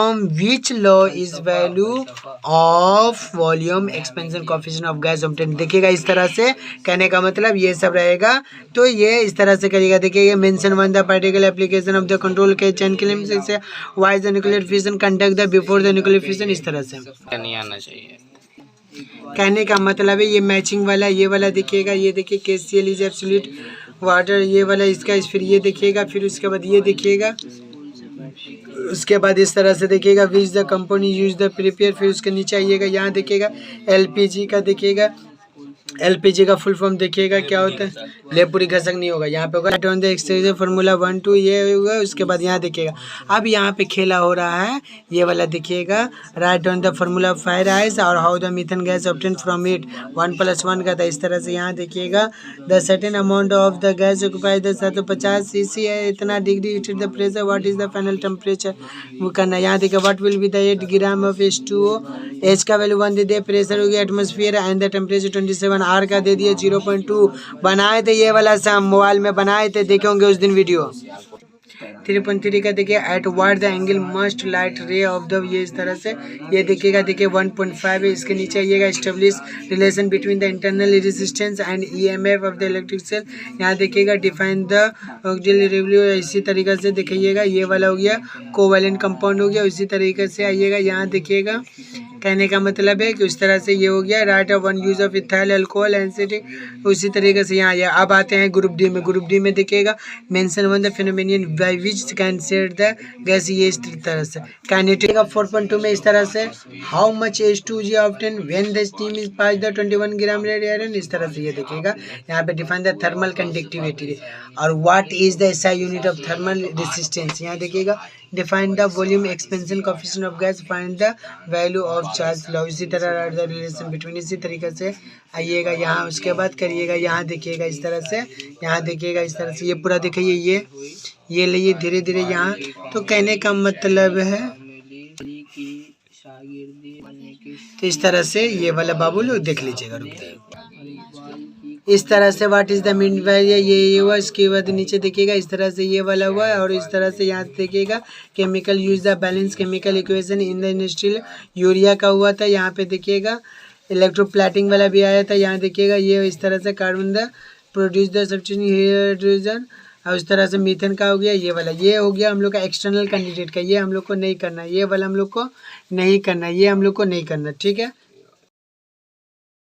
From which law is value of volume expansion coefficient of gas obtain. देखिएगा इस तरह से कहने का मतलब ये सब रहेगा, तो ये इस तरह से करिएगा। देखिए mention one the particle application of the control के चैन क्लेम से why is the nuclear fission conduct the before the nuclear fission, इस तरह से नहीं आना चाहिए। कहने का मतलब है ये मैचिंग वाला, ये वाला देखिएगा, ये देखिए KCl इज एब्सोल्यूट वाटर, ये वाला इसका, फिर ये देखिएगा, फिर उसके बाद ये देखिएगा, उसके बाद इस तरह से देखिएगा which the company use the prepare, फिर उसके नीचे आइएगा, यहाँ देखिएगा LPG का, देखिएगा LPG का फुल फॉर्म देखिएगा क्या होता है, ले पूरी घसक नहीं होगा, यहाँ पे होगा right on the extension formula 1 2, ये होगा। उसके बाद यहाँ देखिएगा अब यहाँ पे खेला हो रहा है, ये वाला देखिएगा write on the formula fire ice और how the methane gas obtain from it 1 + 1 का था, इस तरह से यहाँ देखिएगा the certain amount of the gas occupy the 750 cc है, इतना degree it is the pressure, what is the final temperature वो करना। यहाँ देखिए what will be the 8 gram of H2O, H का वैल्यू 1 दे दिया, प्रेशर हो गया atmosphere and the temperature 27, R का दे दिया 0.2। बनाए थे ये वाला सब मोबाइल में बनाए थे, देखे होंगे उस दिन वीडियो। 3.3 का देखिए at what the angle must light ray of the, ये इस तरह से ये देखिएगा, देखिए 1.5 है। इसके नीचे आइएगा establish relation between the internal resistance and EMF of the electric cell, यहाँ देखिएगा डिफाइन द ऑक्सिलरी रिव्यू, इसी तरीके से देखिएगा ये वाला हो गया कोवैलेंट कंपाउंड हो गया। इसी तरीके से आइएगा यहाँ देखिएगा, कहने का मतलब है कि उस तरह से ये हो गया right of one use of ethyl alcohol acetic. उसी तरीके से यहाँ आइए, अब आते हैं ग्रुप डी में। ग्रुप डी में देखिएगा mention one the phenomenon by which can set the gas, ये इस तरह से काइनेटिक का 4.2 में इस तरह से how much H2G obtain when the steam is pass the 21 gram red iron, इस तरह से ये देखिएगा यहाँ पे डिफाइन द थर्मल कंडक्टिविटी और what is the SI unit of thermal resistance, यहाँ देखिएगा define the volume expansion coefficient of gas, find the value of Charles law, इसी तरह रिलेशन बिटवीन, इसी तरीके से आइएगा यहाँ, उसके बाद करिएगा यहाँ देखिएगा इस तरह से, यहाँ देखिएगा इस तरह से, ये पूरा देखिए ये लिए धीरे धीरे यहाँ। तो कहने का मतलब है तो इस तरह से ये वाला बाबू लोग देख लीजिएगा, रुकते इस तरह से what is the mean by ये हुआ। इसके बाद नीचे देखिएगा इस तरह से ये वाला हुआ और इस तरह से यहाँ देखिएगा chemical use the balance chemical equation in the industrial urea का हुआ था। यहाँ पे देखिएगा इलेक्ट्रोप्लेटिंग वाला भी आया था। यहाँ देखिएगा ये इस तरह से carbon the produce the substitution hydrogen और इस तरह से मीथेन का हो गया। ये वाला ये हो गया हम लोग का एक्सटर्नल कैंडिडेट का, ये हम लोग को नहीं करना, ये वाला हम लोग को नहीं करना, ये हम लोग को नहीं करना, ठीक है।